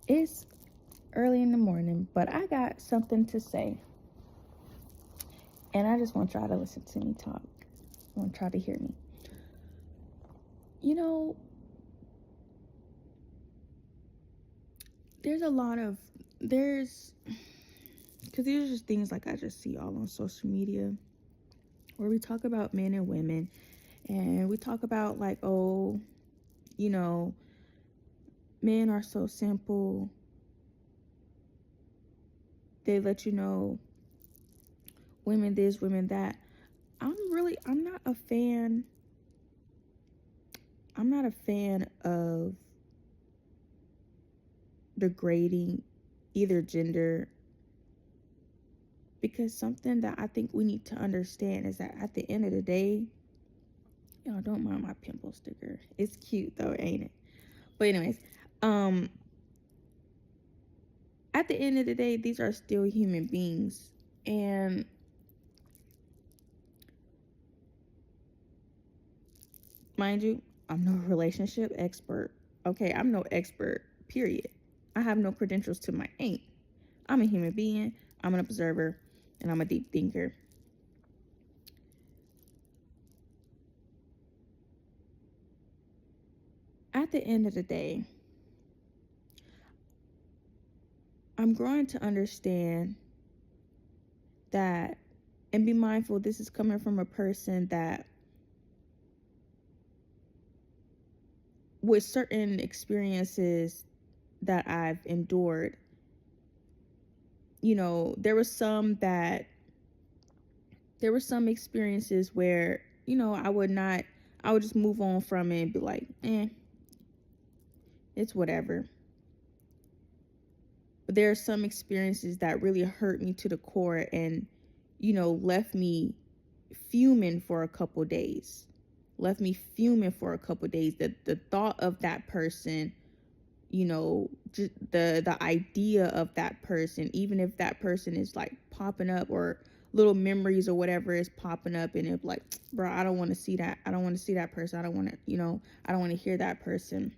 It's early in the morning, but I got something to say. And I just want y'all to listen to me talk. I want y'all to hear me. You know, there's because these are just things like I just see all on social media where we talk about men and women and we talk about like, oh, you know, men are so simple. They let you know women this, women that. I'm not a fan. I'm not a fan of degrading either gender, because something that I think we need to understand is that at the end of the day, y'all don't mind my pimple sticker. It's cute though, ain't it? But anyways, at the end of the day, these are still human beings. And mind you, I'm no relationship expert. Okay, I'm no expert, period. I have no credentials to my ain't. I'm a human being, I'm an observer, and I'm a deep thinker. At the end of the day, I'm growing to understand that, and be mindful, this is coming from a person that, with certain experiences that I've endured, there were some experiences where, I would just move on from it and be like, it's whatever. But there are some experiences that really hurt me to the core and, left me fuming for a couple days. The thought of that person, just the idea of that person, even if that person is like popping up or little memories or whatever is popping up, and it's like, bro, I don't want to see that. I don't want to see that person. I don't want to, I don't want to hear that person.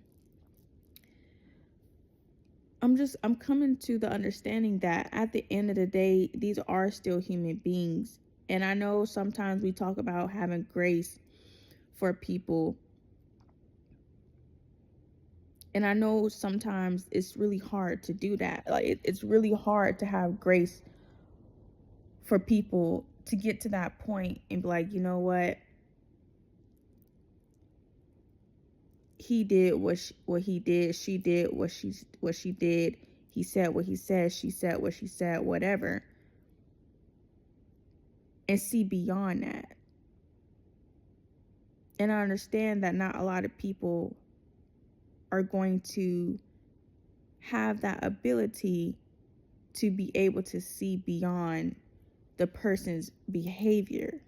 I'm coming to the understanding that at the end of the day, these are still human beings. And I know sometimes we talk about having grace for people. And I know sometimes it's really hard to do that. Like, it's really hard to have grace for people to get to that point and be like, you know what? He did what he did. She did what she did. He said what he said. She said what she said. Whatever. And see beyond that. And I understand that not a lot of people are going to have that ability to be able to see beyond the person's behavior.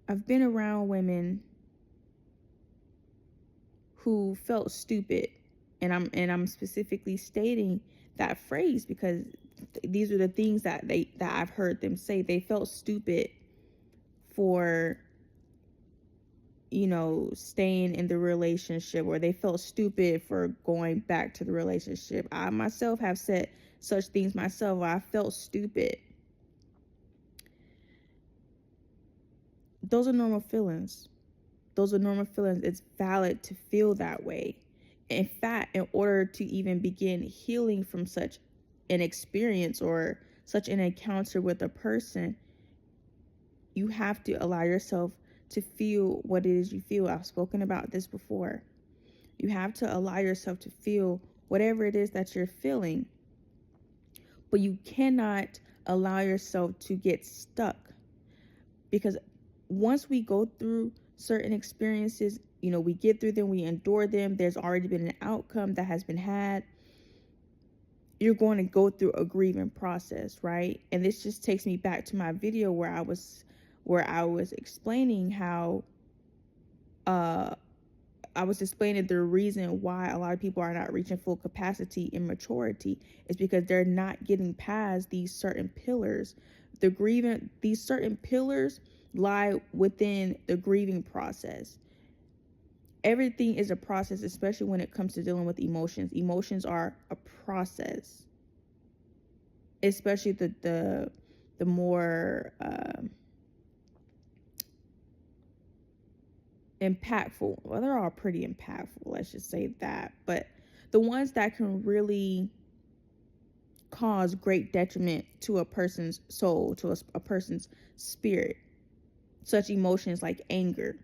I've been around women who felt stupid, and I'm specifically stating that phrase because these are the things that I've heard them say. They felt stupid for staying in the relationship, or they felt stupid for going back to the relationship. I myself have said such things myself. I felt stupid. Those are normal feelings. It's valid to feel that way. In fact, in order to even begin healing from such an experience or such an encounter with a person, you have to allow yourself to feel what it is you feel. I've spoken about this before. You have to allow yourself to feel whatever it is that you're feeling. But you cannot allow yourself to get stuck, because once we go through certain experiences, we get through them, we endure them, there's already been an outcome that has been had. You're going to go through a grieving process, right? And this just takes me back to my video where I was explaining how I was explaining the reason why a lot of people are not reaching full capacity in maturity is because they're not getting past these certain pillars. These certain pillars lie within the grieving process. everything is a process, especially when it comes to dealing with emotions. Emotions are a process, especially the more impactful. Well, they're all pretty impactful, let's just say that. But the ones that can really cause great detriment to a person's soul, to a person's spirit, such emotions like anger,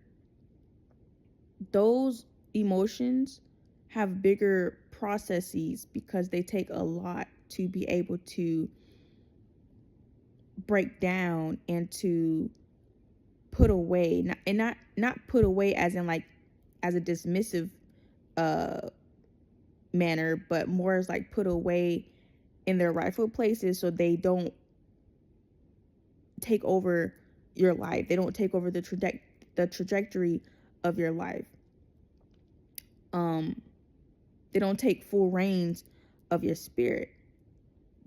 those emotions have bigger processes because they take a lot to be able to break down and to put away, not put away as in like as a dismissive uh manner, but more as like put away in their rightful places so they don't take over your life. They don't take over the trajectory of your life. They don't take full reins of your spirit,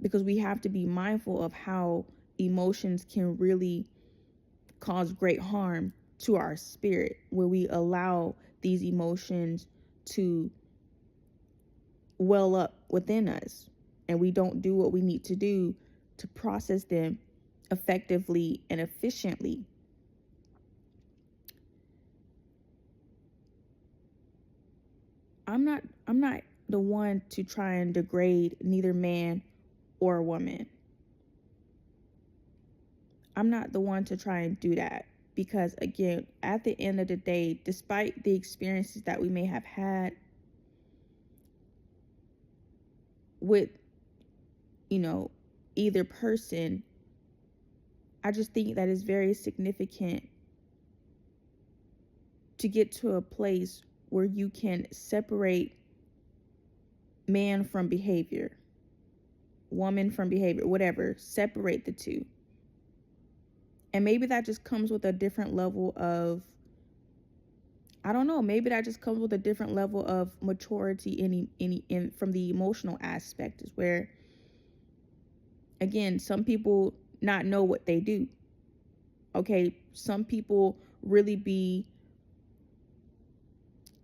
because we have to be mindful of how emotions can really cause great harm to our spirit when we allow these emotions to well up within us and we don't do what we need to do to process them effectively and efficiently. I'm not the one to try and degrade neither man or woman. I'm not the one to try and do that, because again, at the end of the day, despite the experiences that we may have had with, you know, either person, I just think that is very significant to get to a place where you can separate man from behavior, woman from behavior, whatever, separate the two. And maybe that just comes with a different level of, I don't know, maybe that just comes with a different level of maturity in from the emotional aspect, is where, again, some people not know what they do. Okay, some people really be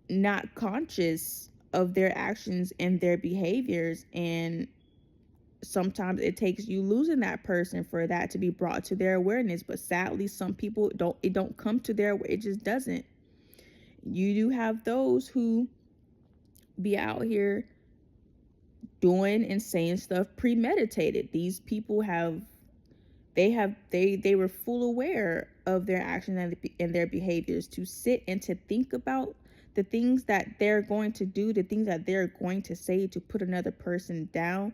not conscious of their actions and their behaviors, and sometimes it takes you losing that person for that to be brought to their awareness. But sadly, some people don't come to their, it just doesn't. You do have those who be out here doing and saying stuff premeditated. These people they were full aware of their actions and their behaviors, to sit and to think about the things that they're going to do, the things that they're going to say to put another person down.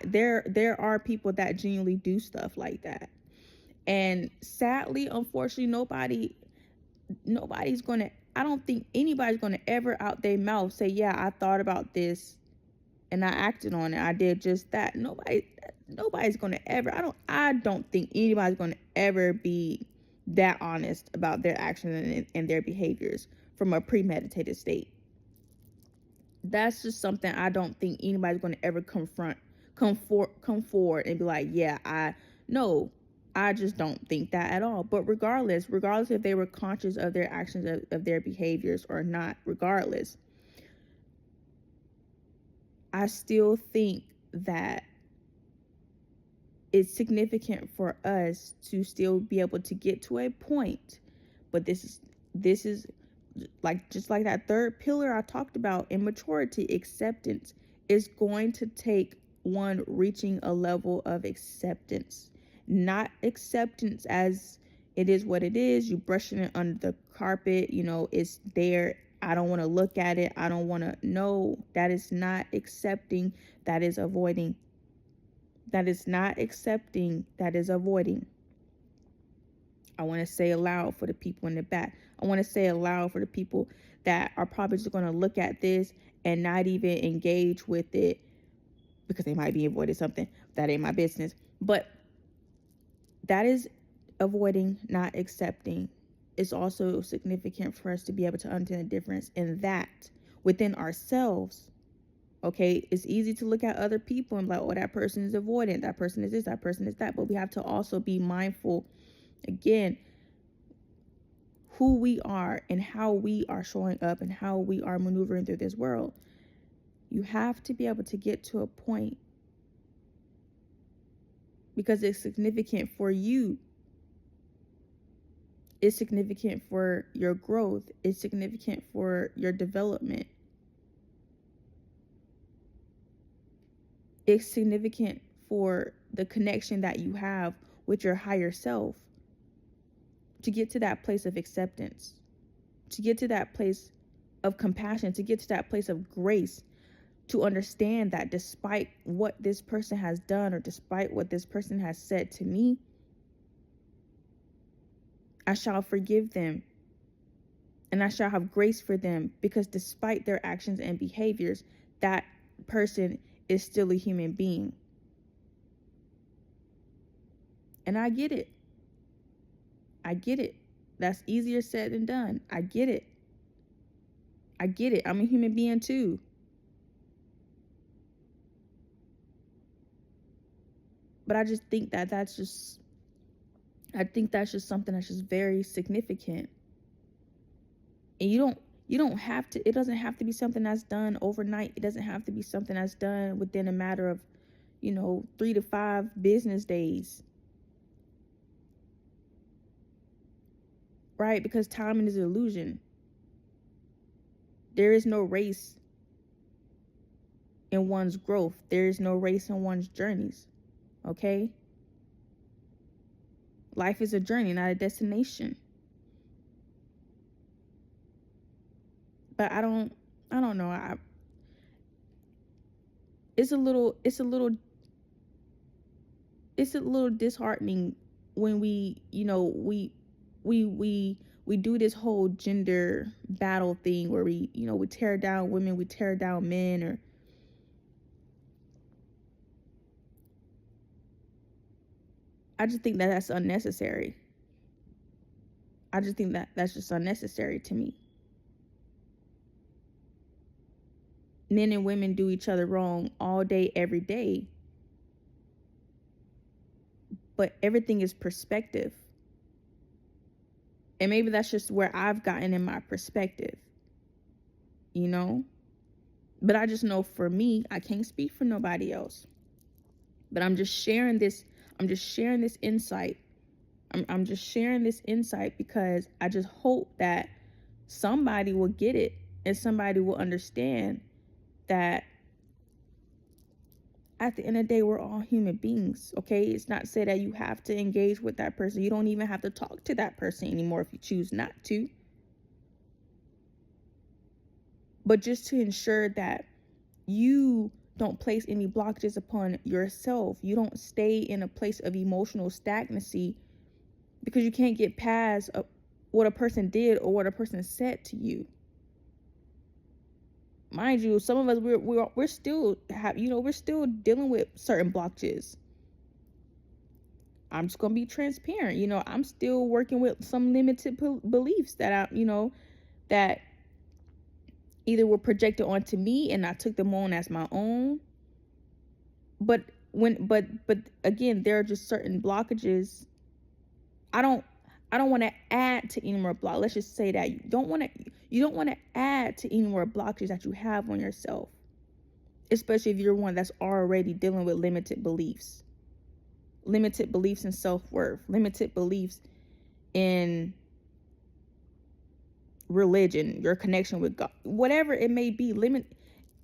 There are people that genuinely do stuff like that, and sadly, unfortunately, nobody's gonna, I don't think anybody's gonna ever out their mouth say, yeah, I thought about this and I acted on it, I did just that. Nobody's gonna ever, I don't think anybody's gonna ever be that honest about their actions and their behaviors from a premeditated state. That's just something I don't think anybody's gonna ever come forward and be like, yeah, no, I just don't think that at all. But regardless if they were conscious of their actions, of their behaviors or not, regardless, I still think that it's significant for us to still be able to get to a point. But this is like, just like that third pillar I talked about in maturity, acceptance, is going to take one reaching a level of acceptance. Not acceptance as it is what it is, you brushing it under the carpet, it's there, I don't want to look at it, I don't want to know. That is not accepting, that is avoiding. That is not accepting, that is avoiding. I want to say aloud for the people in the back. I want to say aloud for the people that are probably just going to look at this and not even engage with it because they might be avoiding something. That ain't my business. But that is avoiding, not accepting. It's also significant for us to be able to understand the difference in that within ourselves. Okay, it's easy to look at other people and be like, oh, that person is avoidant, that person is this, that person is that. But we have to also be mindful, again, who we are and how we are showing up and how we are maneuvering through this world. You have to be able to get to a point, because it's significant for you. It's significant for your growth. It's significant for your development. It's significant for the connection that you have with your higher self, to get to that place of acceptance, to get to that place of compassion, to get to that place of grace, to understand that despite what this person has done or despite what this person has said to me, I shall forgive them and I shall have grace for them, because despite their actions and behaviors, that person is still a human being. And I get it. I get it. That's easier said than done. I get it. I get it. I'm a human being too. But I just think that that's just something that's just very significant. And you don't have to, it doesn't have to be something that's done overnight. It doesn't have to be something that's done within a matter of, 3 to 5 business days. Right? Because time is an illusion. There is no race in one's growth. There is no race in one's journeys. Okay? Life is a journey, not a destination. But I don't know. It's a little disheartening when we do this whole gender battle thing where we tear down women, we tear down men, or I just think that that's unnecessary. I just think that that's just unnecessary to me. Men and women do each other wrong all day, every day. But everything is perspective. And maybe that's just where I've gotten in my perspective. But I just know for me, I can't speak for nobody else. But I'm just sharing this insight. I'm just sharing this insight because I just hope that somebody will get it and somebody will understand that at the end of the day, we're all human beings, okay? It's not to say that you have to engage with that person. You don't even have to talk to that person anymore if you choose not to. But just to ensure that you don't place any blockages upon yourself. You don't stay in a place of emotional stagnancy because you can't get past what a person did or what a person said to you. Mind you, some of us we're still we're still dealing with certain blockages. I'm just gonna be transparent. I'm still working with some limited beliefs that that either were projected onto me and I took them on as my own. But again, there are just certain blockages. I don't want to add to any more block. Let's just say that you don't want to add to any more blockages that you have on yourself, especially if you're one that's already dealing with limited beliefs in self-worth, limited beliefs in religion, your connection with God, whatever it may be.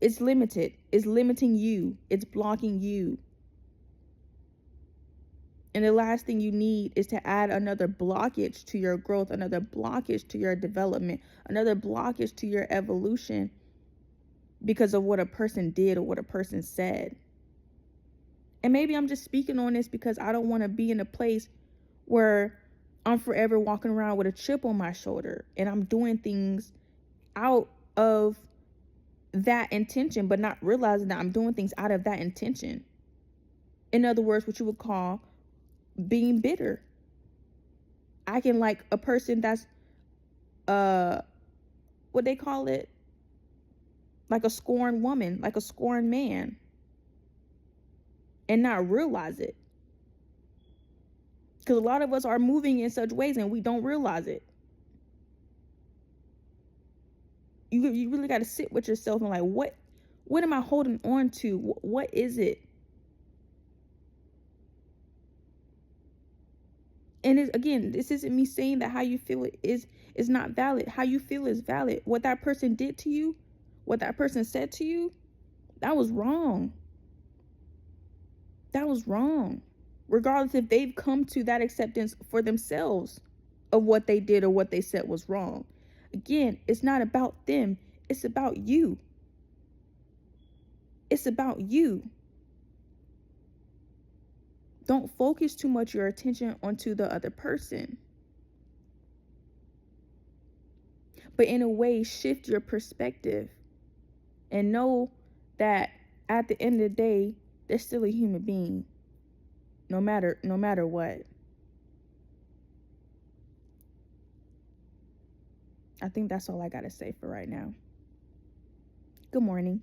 It's limited. It's limiting you. It's blocking you. And the last thing you need is to add another blockage to your growth, another blockage to your development, another blockage to your evolution because of what a person did or what a person said. And maybe I'm just speaking on this because I don't want to be in a place where I'm forever walking around with a chip on my shoulder and I'm doing things out of that intention, but not realizing that I'm doing things out of that intention. In other words, what you would call being bitter. I can like a person that's what they call it, like a scorned woman, like a scorned man, and not realize it. Because a lot of us are moving in such ways and we don't realize it. You really got to sit with yourself and like, what am I holding on to? What is it? And again, this isn't me saying that how you feel is not valid. How you feel is valid. What that person did to you, what that person said to you, that was wrong. That was wrong. Regardless if they've come to that acceptance for themselves of what they did or what they said was wrong. Again, it's not about them. It's about you. It's about you. Don't focus too much your attention onto the other person. But in a way, shift your perspective and know that at the end of the day, they're still a human being. No matter what. I think that's all I got to say for right now. Good morning.